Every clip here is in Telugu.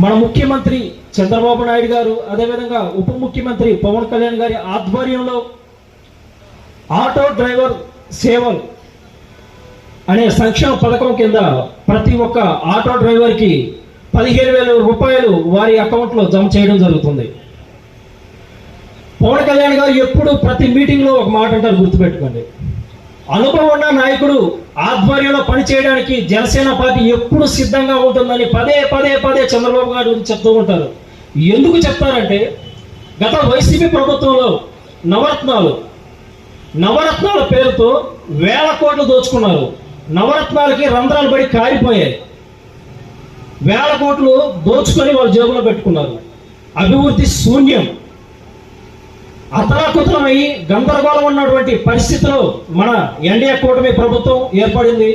మన ముఖ్యమంత్రి చంద్రబాబు నాయుడు గారు, అదేవిధంగా ఉప ముఖ్యమంత్రి పవన్ కళ్యాణ్ గారి ఆధ్వర్యంలో ఆటో డ్రైవర్ సేవలు అనే సంక్షేమ పథకం కింద ప్రతి ఒక్క ఆటో డ్రైవర్కి 15,000 రూపాయలు వారి అకౌంట్లో జమ చేయడం జరుగుతుంది. పవన్ కళ్యాణ్ గారు ఎప్పుడు ప్రతి మీటింగ్లో ఒక మాట అంటారు, గుర్తుపెట్టుకోండి. అనుభవం ఉన్న నాయకుడు ఆధ్వర్యంలో పనిచేయడానికి జనసేన పార్టీ ఎప్పుడు సిద్ధంగా ఉంటుందని పదే పదే పదే చంద్రబాబు గారు చెప్తూ ఉంటారు. ఎందుకు చెప్తారంటే, గత వైసీపీ ప్రభుత్వంలో నవరత్నాల పేరుతో వేల కోట్లు దోచుకున్నారు. నవరత్నాలకి రంధ్రాలు పడి కారిపోయాయి. వేల కోట్లు దోచుకొని వాళ్ళు జేబులో పెట్టుకున్నారు. అభివృద్ధి శూన్యం. అతలాకుతలమై గందరగోళం ఉన్నటువంటి పరిస్థితిలో మన ఎన్డీఏ కూటమి ప్రభుత్వం ఏర్పడింది.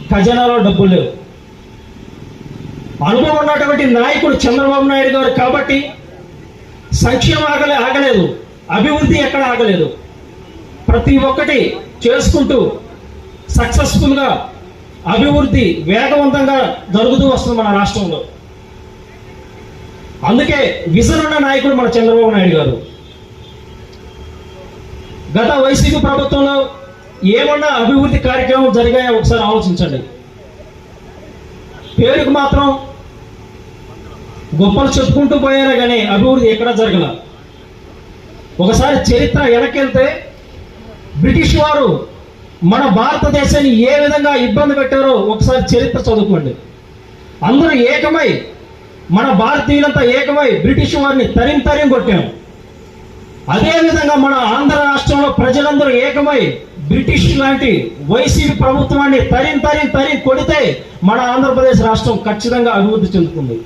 ఖజానాలో డబ్బులు లేవు. అనుభవం ఉన్నటువంటి నాయకుడు చంద్రబాబు నాయుడు గారు కాబట్టి సంక్షేమం ఆగలేదు, అభివృద్ధి ఎక్కడ ఆగలేదు. ప్రతి ఒక్కటి చేసుకుంటూ సక్సెస్ఫుల్గా అభివృద్ధి వేగవంతంగా జరుగుతూ వస్తుంది మన రాష్ట్రంలో. అందుకే విజన్ ఉన్న నాయకుడు మన చంద్రబాబు నాయుడు గారు. గత వైసీపీ ప్రభుత్వంలో ఏమన్నా అభివృద్ధి కార్యక్రమం జరిగాయో ఒకసారి ఆలోచించండి. పేరుకు మాత్రం గొప్పలు చెప్పుకుంటూ పోయారా కానీ అభివృద్ధి ఎక్కడా జరగల. ఒకసారి చరిత్ర వెనకెళ్తే బ్రిటిష్ వారు మన భారతదేశాన్ని ఏ విధంగా ఇబ్బంది పెట్టారో ఒకసారి చరిత్ర చదువుకోండి. అందరూ ఏకమై, మన భారతీయులంతా ఏకమై బ్రిటిష్ వారిని తరిం కొట్టాం. అదేవిధంగా మన ఆంధ్ర రాష్ట్రంలో ప్రజలందరూ ఏకమై బ్రిటిష్ లాంటి వైసీపీ ప్రభుత్వాన్ని తరిం కొడితే మన ఆంధ్రప్రదేశ్ రాష్ట్రం ఖచ్చితంగా అభివృద్ధి చెందుతుంది.